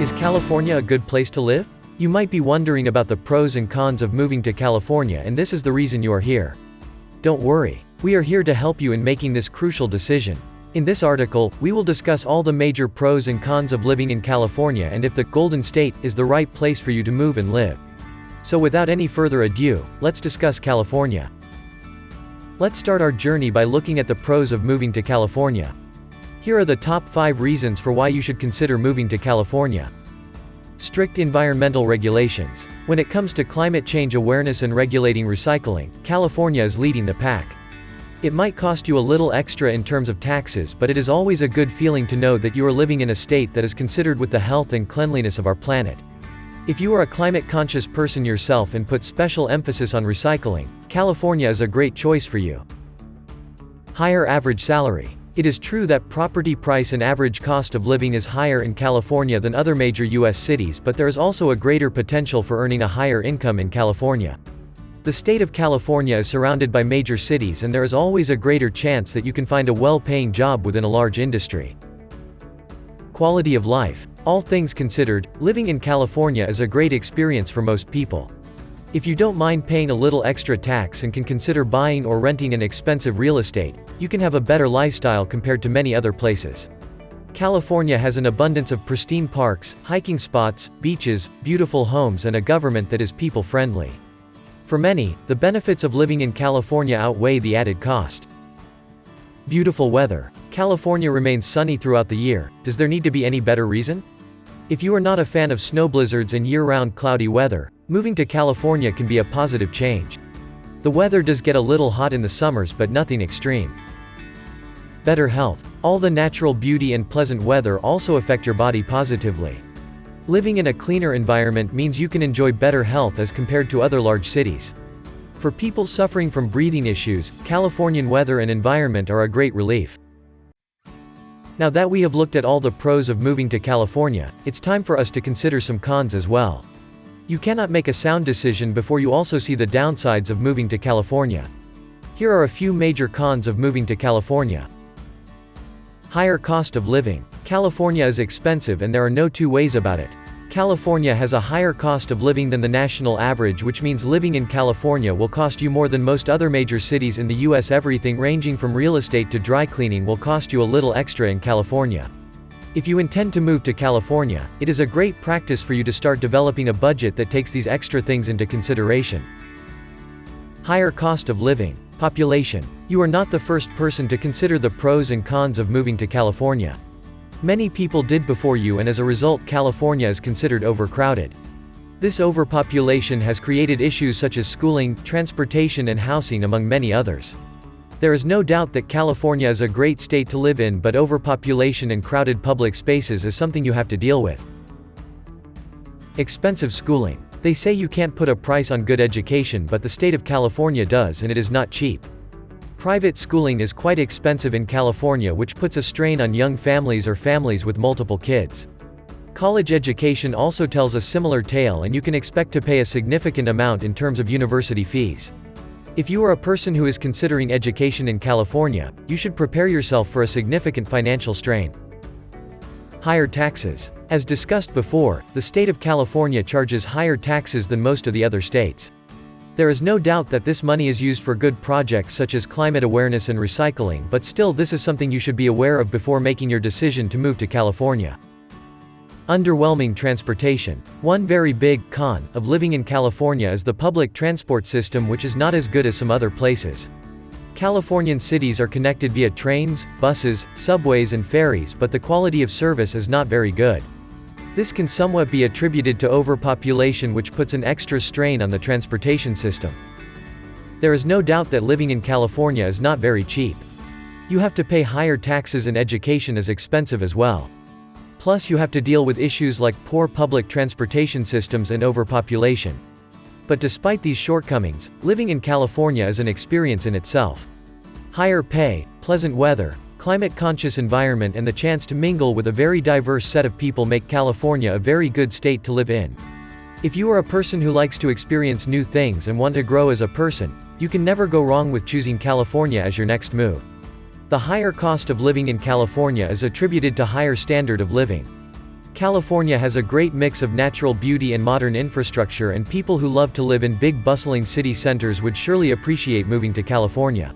Is California a good place to live? You might be wondering about the pros and cons of moving to California, and this is the reason you are here. Don't worry. We are here to help you in making this crucial decision. In this article, we will discuss all the major pros and cons of living in California and if the Golden State is the right place for you to move and live. So without any further ado, let's discuss California. Let's start our journey by looking at the pros of moving to California. Here are the top 5 reasons for why you should consider moving to California. Strict environmental regulations. When it comes to climate change awareness and regulating recycling, California is leading the pack. It might cost you a little extra in terms of taxes, but it is always a good feeling to know that you are living in a state that is considered with the health and cleanliness of our planet. If you are a climate-conscious person yourself and put special emphasis on recycling, California is a great choice for you. Higher average salary. It is true that property price and average cost of living is higher in California than other major U.S. cities, but there is also a greater potential for earning a higher income in California. The state of California is surrounded by major cities, and there is always a greater chance that you can find a well-paying job within a large industry. Quality of life. All things considered, living in California is a great experience for most people. If you don't mind paying a little extra tax and can consider buying or renting an expensive real estate, you can have a better lifestyle compared to many other places. California has an abundance of pristine parks, hiking spots, beaches, beautiful homes, and a government that is people-friendly. For many, the benefits of living in California outweigh the added cost. Beautiful weather. California remains sunny throughout the year. Does there need to be any better reason? If you are not a fan of snow blizzards and year-round cloudy weather, moving to California can be a positive change. The weather does get a little hot in the summers, but nothing extreme. Better health. All the natural beauty and pleasant weather also affect your body positively. Living in a cleaner environment means you can enjoy better health as compared to other large cities. For people suffering from breathing issues, Californian weather and environment are a great relief. Now that we have looked at all the pros of moving to California, it's time for us to consider some cons as well. You cannot make a sound decision before you also see the downsides of moving to California. Here are a few major cons of moving to California. Higher cost of living. California is expensive and there are no two ways about it. California has a higher cost of living than the national average, which means living in California will cost you more than most other major cities in the US. Everything ranging from real estate to dry cleaning will cost you a little extra in California. If you intend to move to California, it is a great practice for you to start developing a budget that takes these extra things into consideration. Higher cost of living. Population. You are not the first person to consider the pros and cons of moving to California. Many people did before you, and as a result, California is considered overcrowded. This overpopulation has created issues such as schooling, transportation, and housing, among many others. There is no doubt that California is a great state to live in, but overpopulation and crowded public spaces is something you have to deal with. Expensive schooling. They say you can't put a price on good education, but the state of California does, and it is not cheap. Private schooling is quite expensive in California, which puts a strain on young families or families with multiple kids. College education also tells a similar tale, and you can expect to pay a significant amount in terms of university fees. If you are a person who is considering education in California, you should prepare yourself for a significant financial strain. Higher taxes. As discussed before, the state of California charges higher taxes than most of the other states. There is no doubt that this money is used for good projects such as climate awareness and recycling, but still, this is something you should be aware of before making your decision to move to California. Underwhelming transportation. One very big con of living in California is the public transport system, which is not as good as some other places. Californian cities are connected via trains, buses, subways, and ferries, but the quality of service is not very good. This can somewhat be attributed to overpopulation, which puts an extra strain on the transportation system. There is no doubt that living in California is not very cheap. You have to pay higher taxes, and education is expensive as well. Plus, you have to deal with issues like poor public transportation systems and overpopulation. But despite these shortcomings, living in California is an experience in itself. Higher pay, pleasant weather, climate-conscious environment, and the chance to mingle with a very diverse set of people make California a very good state to live in. If you are a person who likes to experience new things and want to grow as a person, you can never go wrong with choosing California as your next move. The higher cost of living in California is attributed to higher standard of living. California has a great mix of natural beauty and modern infrastructure, and people who love to live in big bustling city centers would surely appreciate moving to California.